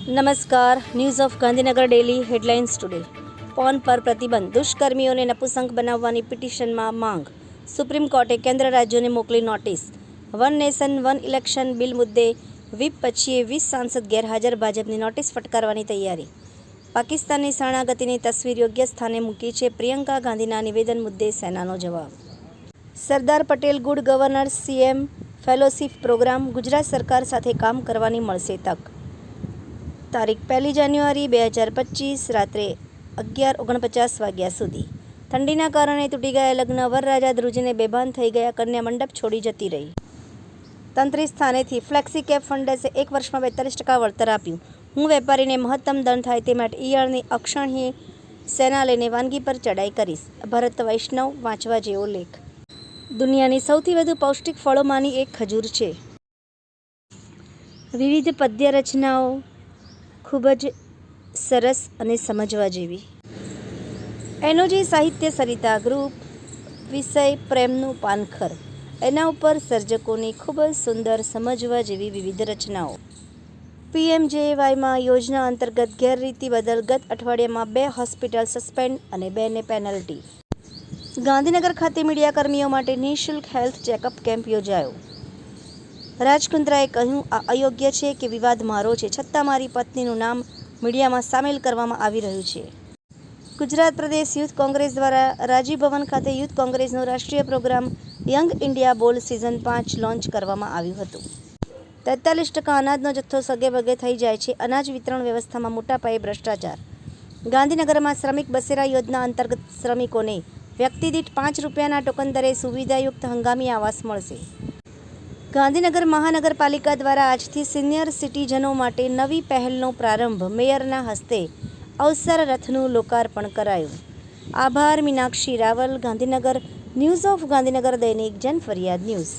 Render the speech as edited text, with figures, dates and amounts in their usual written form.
નમસ્કાર. News of Gandhinagar daily headlines today. Porn પર પ્રતિબંધ, દુષ્કર્મીઓને નપુંસક બનાવવાની પિટિશનમાં માંગ. સુપ્રીમ કોર્ટે કેન્દ્ર રાજ્યોને મોકલી notice. One nation one election bill મુદ્દે વ્હીપ પછીએ 20 સાંસદ ગેરહાજર, ભાજપની નોટિસ ફટકારવાની તૈયારી. પાકિસ્તાનની શરણાગતિની તસવીર યોગ્ય સ્થાને મૂકી છે, પ્રિયંકા ગાંધીના નિવેદન મુદ્દે સેનાનો જવાબ. Sardar Patel good governance CM fellowship program, Gujarat સરકાર સાથે કામ કરવાની મળશે તક. તારીખ 1 જાન્યુઆરી 2025 રાત્રે 11:49 વાગ્યા સુધી. ઠંડીના કારણે તૂટી ગયા લગ્ન, વરરાજા ધ્રુજીને બેભાન થઈ ગયા, કન્યા મંડપ છોડી જતી રહી. તંત્રી સ્થાનેથી ફ્લેક્સી કેપ ફંડસે 1 વર્ષમાં 42% વળતર આપ્યું. હું વેપારીને મહત્તમ દંડ થાય તે માટે ઈયળની અક્ષણ્ય સેના લઈને વાનગી પર ચડાઈ કરીશ. ભરત વૈષ્ણવ. વાંચવા જેવો લેખ. દુનિયાની સૌથી વધુ પૌષ્ટિક ફળોમાંની એક ખજૂર છે. વિવિધ પદ્ય રચનાઓ ખૂબ જ સરસ અને સમજવા જેવી. એનોજી સાહિત્ય સરિતા ગ્રુપ. વિષય પ્રેમનું પાનખર. એના ઉપર સર્જકોની ખૂબ જ સુંદર સમજવા જેવી વિવિધ રચનાઓ. પીએમજેવાયમાં યોજના અંતર્ગત ગેરરીતિ બદલ ગત અઠવાડિયામાં 2 હોસ્પિટલ સસ્પેન્ડ અને 2 ને પેનલ્ટી. ગાંધીનગર ખાતે મીડિયાકર્મીઓ માટે નિઃશુલ્ક હેલ્થ ચેકઅપ કેમ્પ યોજાયો. રાજકુંદ્રાએ કહ્યું, આ અયોગ્ય છે કે વિવાદ મારો છે, છતાં મારી પત્નીનું નામ મીડિયામાં સામેલ કરવામાં આવી રહ્યું છે. ગુજરાત પ્રદેશ યુથ કોંગ્રેસ દ્વારા રાજીવ ભવન ખાતે યુથ કોંગ્રેસનો રાષ્ટ્રીય program young India bold season 5 launch કરવામાં આવ્યું હતું. 43% અનાજનો જથ્થો સગેવગે થઈ જાય છે. અનાજ વિતરણ વ્યવસ્થામાં મોટા પાયે ભ્રષ્ટાચાર. ગાંધીનગરમાં શ્રમિક બસેરા યોજના અંતર્ગત શ્રમિકોને વ્યક્તિદીઠ ₹5ના ટોકન દરે સુવિધાયુક્ત હંગામી આવાસ મળશે. ગાંધીનગર મહાનગરપાલિકા દ્વારા આજથી સિનિયર સિટીઝનો માટે નવી પહેલનો પ્રારંભ. મેયરના હસ્તે અવસર રથનું લોકાર્પણ કરાયું. આભાર. મીનાક્ષી રાવલ, ગાંધીનગર. ન્યૂઝ ઓફ ગાંધીનગર દૈનિક જનફરિયાદ ન્યૂઝ.